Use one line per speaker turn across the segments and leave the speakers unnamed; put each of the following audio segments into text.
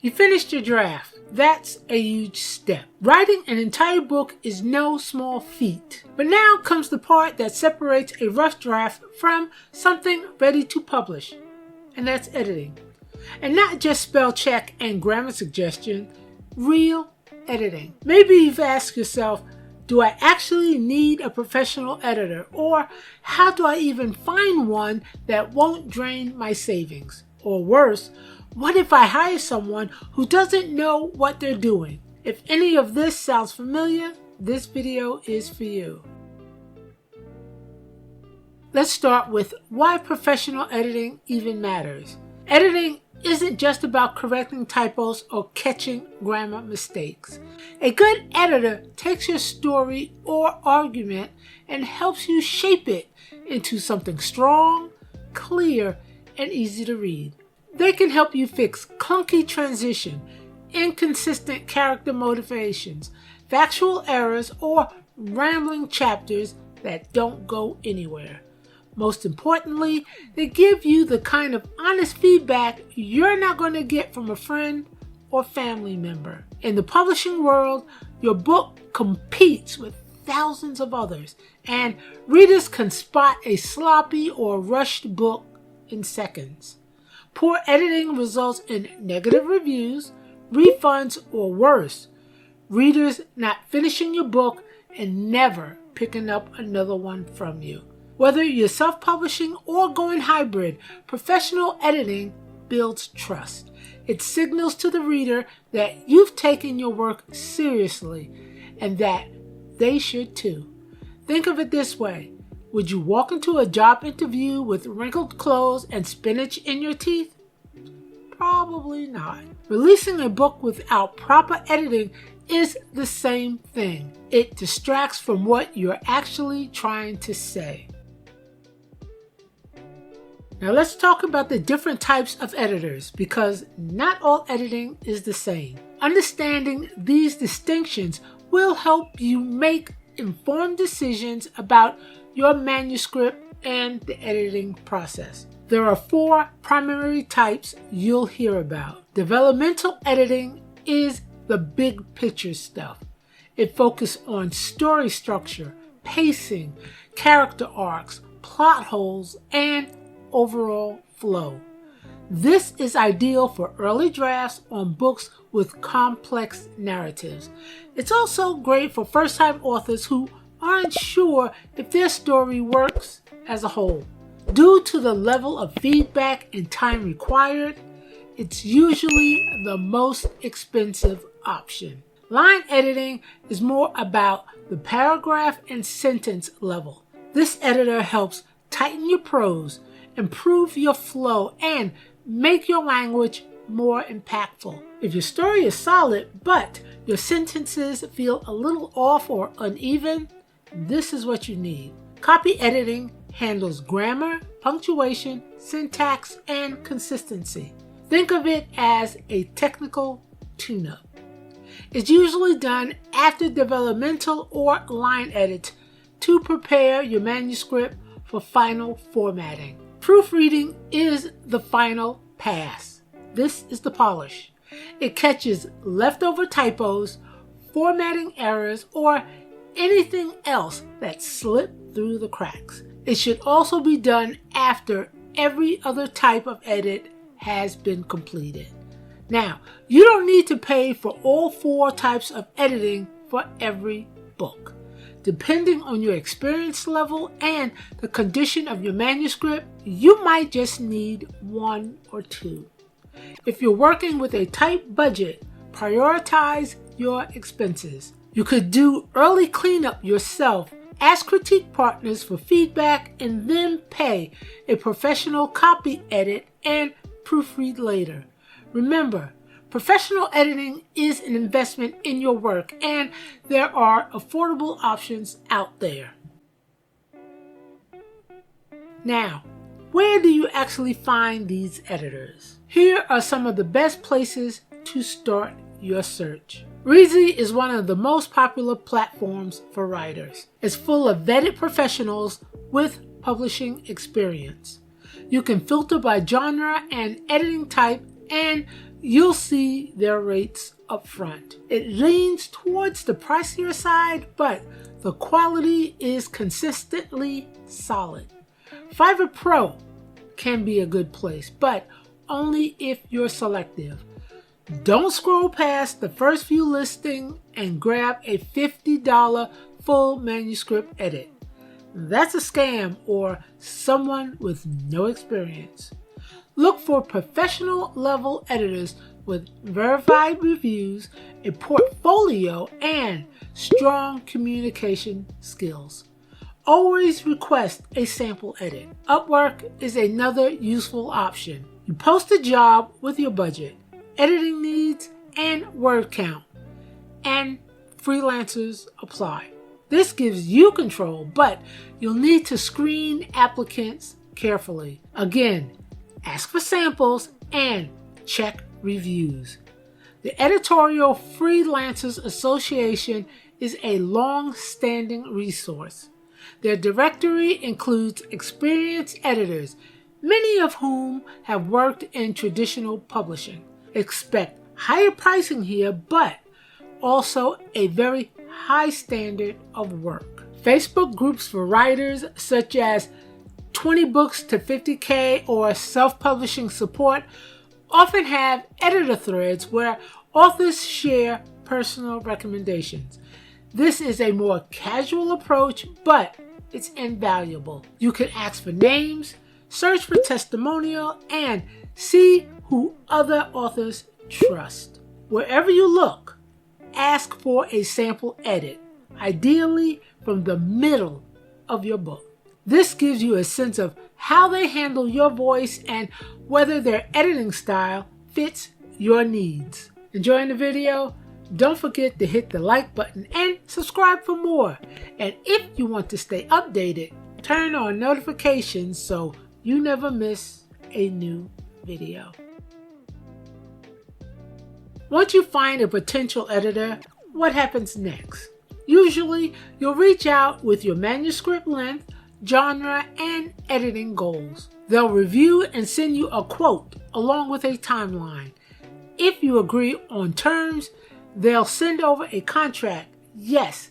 You finished your draft. That's a huge step. Writing an entire book is no small feat. But now comes the part that separates a rough draft from something ready to publish, and that's editing. And not just spell check and grammar suggestion, real editing. Maybe you've asked yourself, do I actually need a professional editor? Or how do I even find one that won't drain my savings? Or worse, what if I hire someone who doesn't know what they're doing? If any of this sounds familiar, this video is for you. Let's start with why professional editing even matters. Editing isn't just about correcting typos or catching grammar mistakes. A good editor takes your story or argument and helps you shape it into something strong, clear, and easy to read. They can help you fix clunky transition, inconsistent character motivations, factual errors, or rambling chapters that don't go anywhere. Most importantly, they give you the kind of honest feedback you're not going to get from a friend or family member. In the publishing world, your book competes with thousands of others, and readers can spot a sloppy or rushed book in seconds. Poor editing results in negative reviews, refunds, or worse, readers not finishing your book and never picking up another one from you. Whether you're self-publishing or going hybrid, professional editing builds trust. It signals to the reader that you've taken your work seriously and that they should too. Think of it this way. Would you walk into a job interview with wrinkled clothes and spinach in your teeth? Probably not. Releasing a book without proper editing is the same thing. It distracts from what you're actually trying to say. Now let's talk about the different types of editors, because not all editing is the same. Understanding these distinctions will help you make informed decisions about your manuscript and the editing process. There are 4 primary types you'll hear about. Developmental editing is the big picture stuff. It focuses on story structure, pacing, character arcs, plot holes, and overall flow. This is ideal for early drafts on books with complex narratives. It's also great for first-time authors who aren't sure if their story works as a whole. Due to the level of feedback and time required, it's usually the most expensive option. Line editing is more about the paragraph and sentence level. This editor helps tighten your prose, improve your flow, and make your language more impactful. If your story is solid, but your sentences feel a little off or uneven, this is what you need. Copy editing handles grammar, punctuation, syntax, and consistency. Think of it as a technical tune-up. It's usually done after developmental or line edits to prepare your manuscript for final formatting. Proofreading is the final pass. This is the polish. It catches leftover typos, formatting errors, or anything else that slipped through the cracks. It should also be done after every other type of edit has been completed. Now, you don't need to pay for all 4 types of editing for every book. Depending on your experience level and the condition of your manuscript, you might just need 1 or 2. If you're working with a tight budget, prioritize your expenses. You could do early cleanup yourself, ask critique partners for feedback, and then pay a professional copy edit and proofread later. Remember, professional editing is an investment in your work, and there are affordable options out there. Now, where do you actually find these editors? Here are some of the best places to start your search. Reezy is one of the most popular platforms for writers. It's full of vetted professionals with publishing experience. You can filter by genre and editing type and you'll see their rates up front. It leans towards the pricier side, but the quality is consistently solid. Fiverr Pro can be a good place, but only if you're selective. Don't scroll past the first few listings and grab a $50 full manuscript edit. That's a scam or someone with no experience. Look for professional level editors with verified reviews, a portfolio, and strong communication skills. Always request a sample edit. Upwork is another useful option. You post a job with your budget, editing needs, and word count, and freelancers apply. This gives you control, but you'll need to screen applicants carefully. Again, ask for samples and check reviews. The Editorial Freelancers Association is a long-standing resource. Their directory includes experienced editors, many of whom have worked in traditional publishing. Expect higher pricing here, but also a very high standard of work. Facebook groups for writers such as 20 books to 50K or self-publishing support often have editor threads where authors share personal recommendations. This is a more casual approach, but it's invaluable. You can ask for names, search for testimonial, and see who other authors trust. Wherever you look, ask for a sample edit, ideally from the middle of your book. This gives you a sense of how they handle your voice and whether their editing style fits your needs. Enjoying the video? Don't forget to hit the like button and subscribe for more. And if you want to stay updated, turn on notifications so you never miss a new video. Once you find a potential editor, what happens next? Usually, you'll reach out with your manuscript length, genre, and editing goals. They'll review and send you a quote along with a timeline. If you agree on terms, they'll send over a contract. Yes,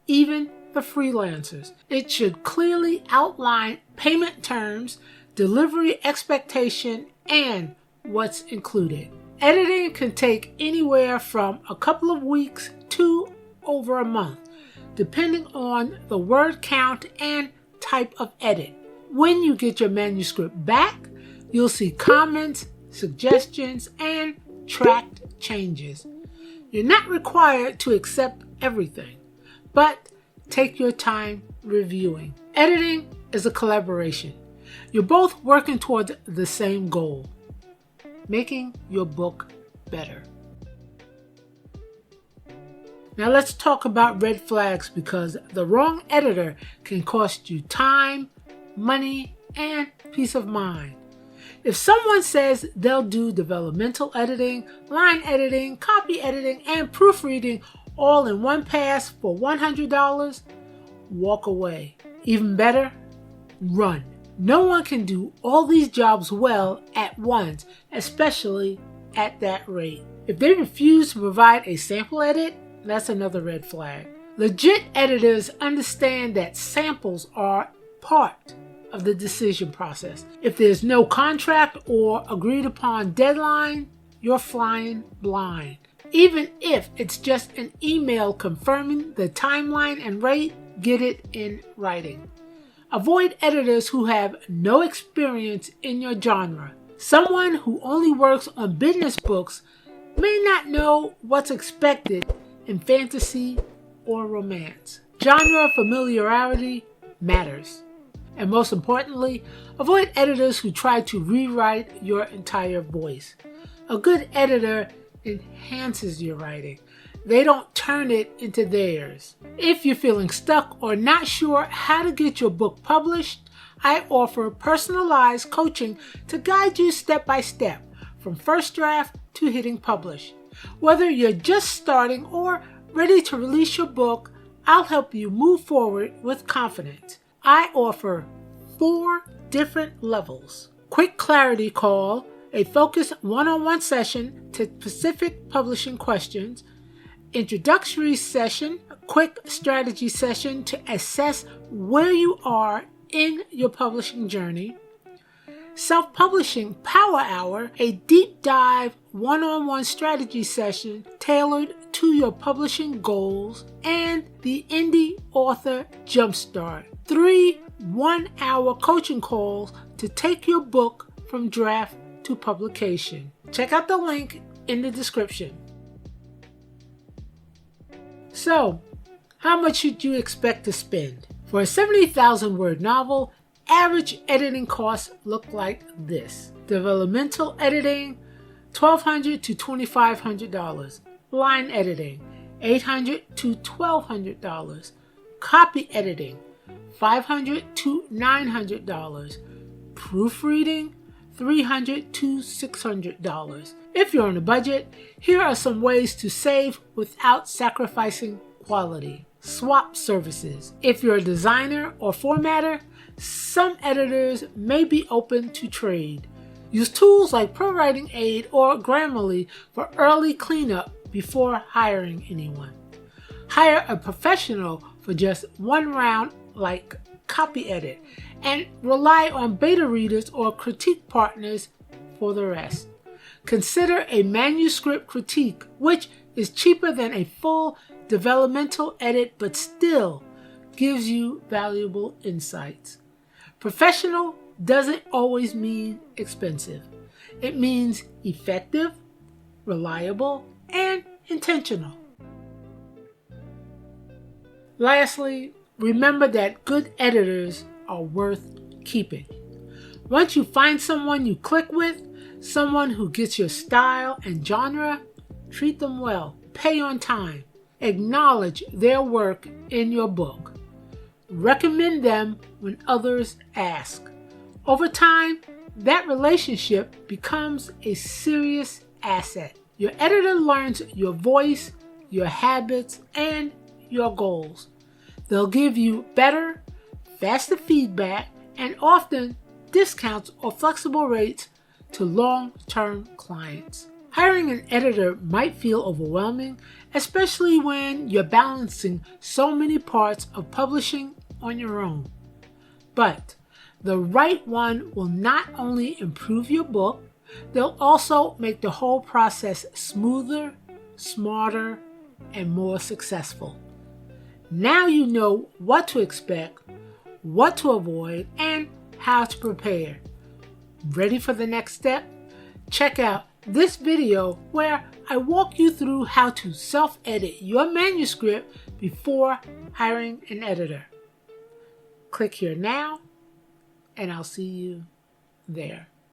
even for freelancers. It should clearly outline payment terms, delivery expectation, and what's included. Editing can take anywhere from a couple of weeks to over a month, depending on the word count and type of edit. When you get your manuscript back, you'll see comments, suggestions, and tracked changes. You're not required to accept everything, but take your time reviewing. Editing is a collaboration. You're both working towards the same goal: making your book better. Now let's talk about red flags, because the wrong editor can cost you time, money, and peace of mind. If someone says they'll do developmental editing, line editing, copy editing, and proofreading all in one pass for $100, walk away. Even better, run. No one can do all these jobs well at once, especially at that rate. If they refuse to provide a sample edit, that's another red flag. Legit editors understand that samples are part of the decision process. If there's no contract or agreed upon deadline, you're flying blind. Even if it's just an email confirming the timeline and rate, get it in writing. Avoid editors who have no experience in your genre. Someone who only works on business books may not know what's expected in fantasy or romance. Genre familiarity matters. And most importantly, avoid editors who try to rewrite your entire voice. A good editor enhances your writing. They don't turn it into theirs. If you're feeling stuck or not sure how to get your book published, I offer personalized coaching to guide you step by step, from first draft to hitting publish. Whether you're just starting or ready to release your book, I'll help you move forward with confidence. I offer 4 different levels: quick clarity call, a focused one-on-one session to specific publishing questions, introductory session, a quick strategy session to assess where you are in your publishing journey, self-publishing power hour, a deep dive one-on-one strategy session tailored to your publishing goals, and the Indie Author Jumpstart, 3 one-hour coaching calls to take your book from draft to publication. Check out the link in the description. So, how much should you expect to spend? For a 70,000 word novel, average editing costs look like this. Developmental editing, $1,200 to $2,500. Line editing, $800 to $1,200. Copy editing, $500 to $900. Proofreading, $300 to $600. If you're on a budget, here are some ways to save without sacrificing quality. Swap services. If you're a designer or formatter, some editors may be open to trade. Use tools like ProWriting Aid or Grammarly for early cleanup before hiring anyone. Hire a professional for just one round like copy edit, and rely on beta readers or critique partners for the rest. Consider a manuscript critique, which is cheaper than a full developmental edit but still gives you valuable insights. Professional doesn't always mean expensive. It means effective, reliable, and intentional. Lastly, remember that good editors are worth keeping. Once you find someone you click with, someone who gets your style and genre, treat them well, pay on time, acknowledge their work in your book. Recommend them when others ask. Over time, that relationship becomes a serious asset. Your editor learns your voice, your habits, and your goals. They'll give you better, faster feedback, and often discounts or flexible rates to long-term clients. Hiring an editor might feel overwhelming, especially when you're balancing so many parts of publishing on your own. But the right one will not only improve your book, they'll also make the whole process smoother, smarter, and more successful. Now you know what to expect, what to avoid, and how to prepare. Ready for the next step? Check out this video where I walk you through how to self-edit your manuscript before hiring an editor. Click here now, and I'll see you there.